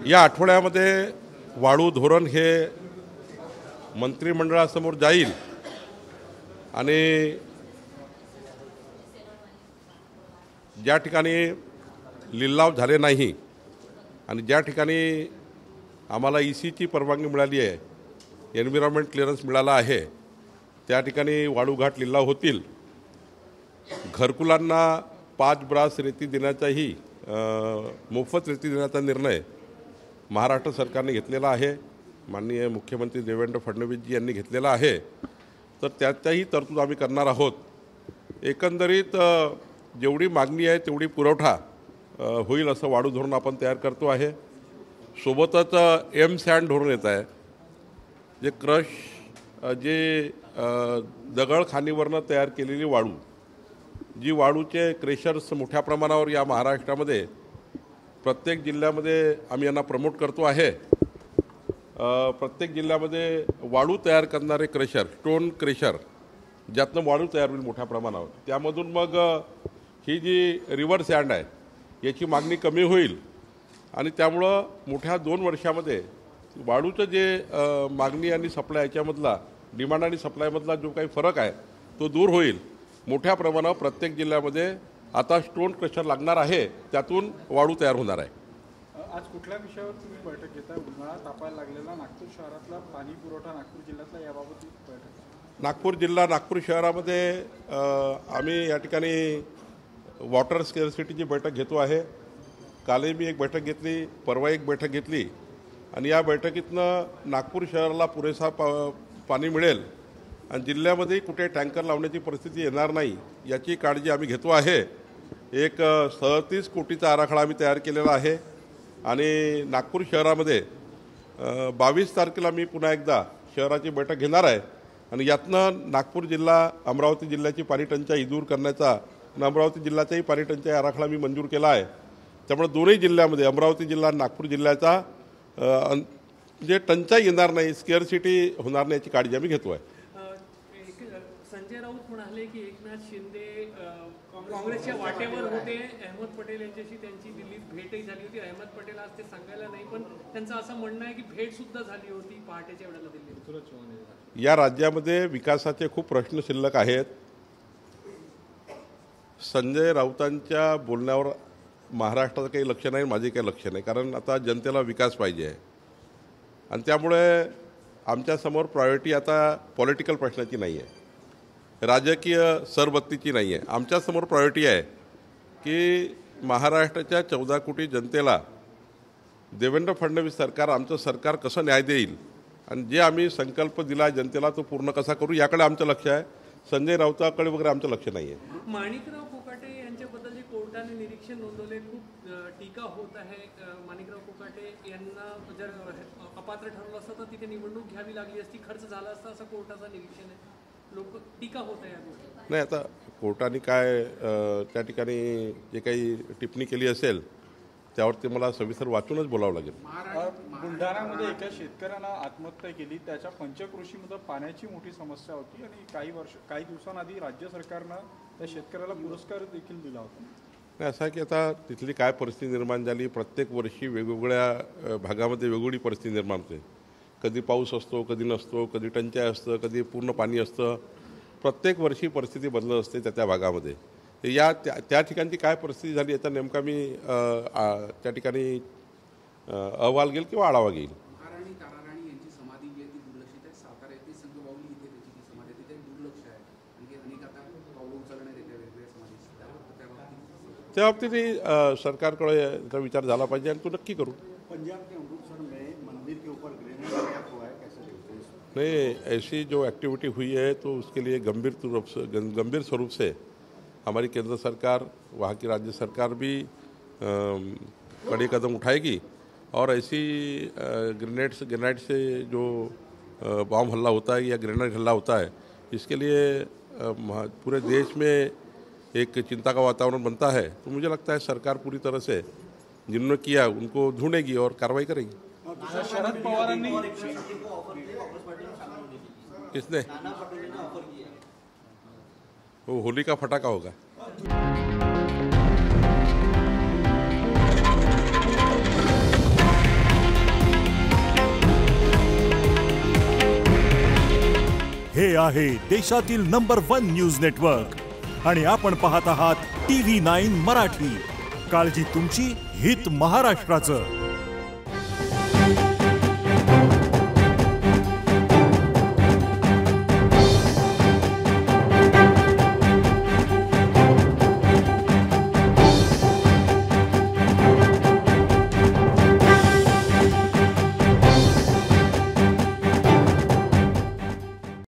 या आठवड्यामध्ये वाळू धोरण हे मंत्रिमंडळासमोर जाईल आणि ज्या ठिकाणी लिलाव झाले नाही आणि ज्या ठिकाणी आम्हाला ECची परवानगी मिळाली आहे, एन्व्हायरमेंट क्लिअरन्स मिळाला आहे, त्या ठिकाणी वाळूघाट लिलाव होतील। घरकुलांना 5 ब्रास रेती देण्याचाही मोफत रेती देण्याचा निर्णय महाराष्ट्र सरकारने घेतलेला आहे, माननीय मुख्यमंत्री देवेंद्र फडणवीसजी यांनी घेतलेला आहे। तर त्याच्याही तरतूद आम्ही करणार आहोत। एकंदरीत जेवढी मागणी आहे तेवढी पुरवठा होईल असं वाळू धोरण आपण तयार करतो आहे। सोबतच एम-सॅन्ड धोरण येत आहे, जे क्रश जे दगड खाणीवरनं तयार केलेली वाळू, जी वाळूचे क्रेशर्स मोठ्या प्रमाणावर या महाराष्ट्रामध्ये प्रत्येक जिल्ह्यामध्ये आम्ही यांना प्रमोट करतो आहे। प्रत्येक जिल्ह्यामध्ये वाळू तयार करणारे क्रेशर, स्टोन क्रेशर, ज्यातनं वाळू तयार होईल मोठ्या प्रमाणावर, त्यामधून मग ही जी रिव्हर सँड आहे याची मागणी कमी होईल आणि त्यामुळं मोठ्या 2 वर्षामध्ये वाळूचं जे मागणी आणि सप्लाय याच्यामधला डिमांड आणि सप्लायमधला जो काही फरक आहे तो दूर होईल। मोठ्या प्रमाणावर प्रत्येक जिल्ह्यामध्ये आता स्टोन क्रशर लागणार आहे, त्यातून वाळू तयार होणार आहे। आज कुठल्या विषयावर तुम्ही बैठक घेताय? उन्हाळा तापायला लागलेला नागपूर शहरातला पाणी पुरवठा नागपूर जिल्ह्यातला याबाबत बैठक? नागपूर जिल्हा, नागपूर शहरामध्ये आम्ही या ठिकाणी वॉटर स्केअरसिटीची बैठक घेतो आहे। कालही मी एक बैठक घेतली, परवा एक बैठक घेतली आणि या बैठकीतनं नागपूर शहराला पुरेसा पाणी मिळेल आणि जिल्ह्यामध्ये कुठे टँकर लावण्याची परिस्थिती येणार नाही याची काळजी आम्ही घेतो आहे। एक 37 कोटीचा आराखडा आम्ही तयार केलेला आहे आणि नागपूर शहरामध्ये 22 तारखेला मी पुन्हा एकदा शहराची बैठक घेणार आहे आणि यातनं नागपूर जिल्हा, अमरावती जिल्ह्याची पाणी टंचाई दूर करण्याचा आणि अमरावती जिल्ह्याचाही पाणी टंचाई आराखडा मी मंजूर केला आहे। त्यामुळे दोन्ही जिल्ह्यामध्ये, अमरावती जिल्हा आणि नागपूर जिल्ह्याचा जे टंचाई येणार नाही, स्केअरसिटी होणार नाही याची काळजी आम्ही घेतो आहे। संजय राऊत म्हणाले की एकनाथ शिंदे काँग्रेसच्या वाटेवर होते, अहमद पटेल यांच्याशी त्यांची दिल्लीत भेटही झाली होती। अहमद पटेल आज ते सांगायला नाही, पण त्यांचं असं म्हणणं आहे की भेट सुद्धा झाली होती पहाटेच्या वेळेला दिल्लीत। या राज्यामध्ये विकासाचे खूप प्रश्न शिल्लक आहेत। संजय राऊतांच्या बोलण्यावर महाराष्ट्राचं काही लक्ष नाही, माझे काही लक्ष नाही, कारण आता जनतेला विकास पाहिजे आहे आणि त्यामुळे आमच्यासमोर प्रायोरिटी आता पॉलिटिकल प्रश्नाची नाही आहे, राजकीय सरबत्तीची नाही आहे। आमच्यासमोर प्रायोरिटी आहे की महाराष्ट्राच्या 14 कोटी जनतेला देवेंद्र फडणवीस सरकार, आमचं सरकार कसं न्याय देईल आणि जे आम्ही संकल्प दिला जनतेला तो पूर्ण कसा करू याकडे आमचं लक्ष आहे। संजय राऊताकडे वगैरे आमचं लक्ष नाही आहे। माणिकराव कोकाटे यांच्याबद्दल जे कोर्टाने निरीक्षण नोंदवले, खूप टीका होत आहे। माणिकराव कोकाटे यांना जर अपात्र ठरवलं असतं तर तिथे निवडणूक घ्यावी लागली असती, खर्च झाला असता, असं कोर्टाचं निरीक्षण आहे। लोक टीका होत आहे या गोष्टी। नाही, आता कोर्टाने काय त्या ठिकाणी जे काही टिप्पणी केली असेल त्यावरती मला सविस्तर वाचूनच बोलावं लागेल। बुलढाण्यामध्ये एका शेतकऱ्यानं आत्महत्या केली, त्याच्या पंचक्रोशीमध्ये पाण्याची मोठी समस्या होती आणि काही दिवसांआधी राज्य सरकारनं त्या शेतकऱ्याला पुरस्कार देखील दिला होता। नाही, असं आहे की आता तिथली काय परिस्थिती निर्माण झाली, प्रत्येक वर्षी वेगवेगळ्या भागामध्ये वेगवेगळी परिस्थिती निर्माण होते। कधी पाऊस असतो, कधी नसतो, कधी टंचाई असतं, कधी पूर्ण पाणी असतं। प्रत्येक वर्षी परिस्थिती बदलत असते त्या भागामध्ये। त्या ठिकाणची काय परिस्थिती झाली याचा नेमका मी त्या ठिकाणी अहवाल घेईल किंवा आढावा घेईल। महाराणी ताराराणी यांची समाधी जी आहे ती दुर्लक्षित आहे। सातारा येथे संघबाहुली इथे त्याची जी समाधी आहे तिथे दुर्लक्ष आहे आणि अनेक आता पावलं उचलण्यात येत्या वेगवेगळ्या समाधी त्या बाबतीत सरकारकडे याचा विचार झाला पाहिजे आणि तो नक्की करू। पंजाब के अमृतसर में मंदिर के ऊपर ग्रेनेड अटैक हुआ है, कैसे देखते हैं? नहीं, ऐसी जो एक्टिविटी हुई है तो उसके लिए गंभीर स्वरूप से हमारी केंद्र सरकार, वहाँ की राज्य सरकार भी कड़े कदम उठाएगी और ऐसी ग्रेनेड से जो बॉम्ब हमला होता है या ग्रेनेड हमला होता है, इसके लिए पूरे देश में एक चिंता का वातावरण बनता है। तो मुझे लगता है सरकार पूरी तरह से जिन्होंने किया उनको ढूंढेगी और कार्रवाई करेगी। शरद पवारांनी किसने? वो होली का फटाका होगा। हे आहे देशातील नंबर 1 न्यूज नेटवर्क आणि आपण पाहत आहात TV9 मराठी. काळजी तुमची, हित महाराष्ट्राचं.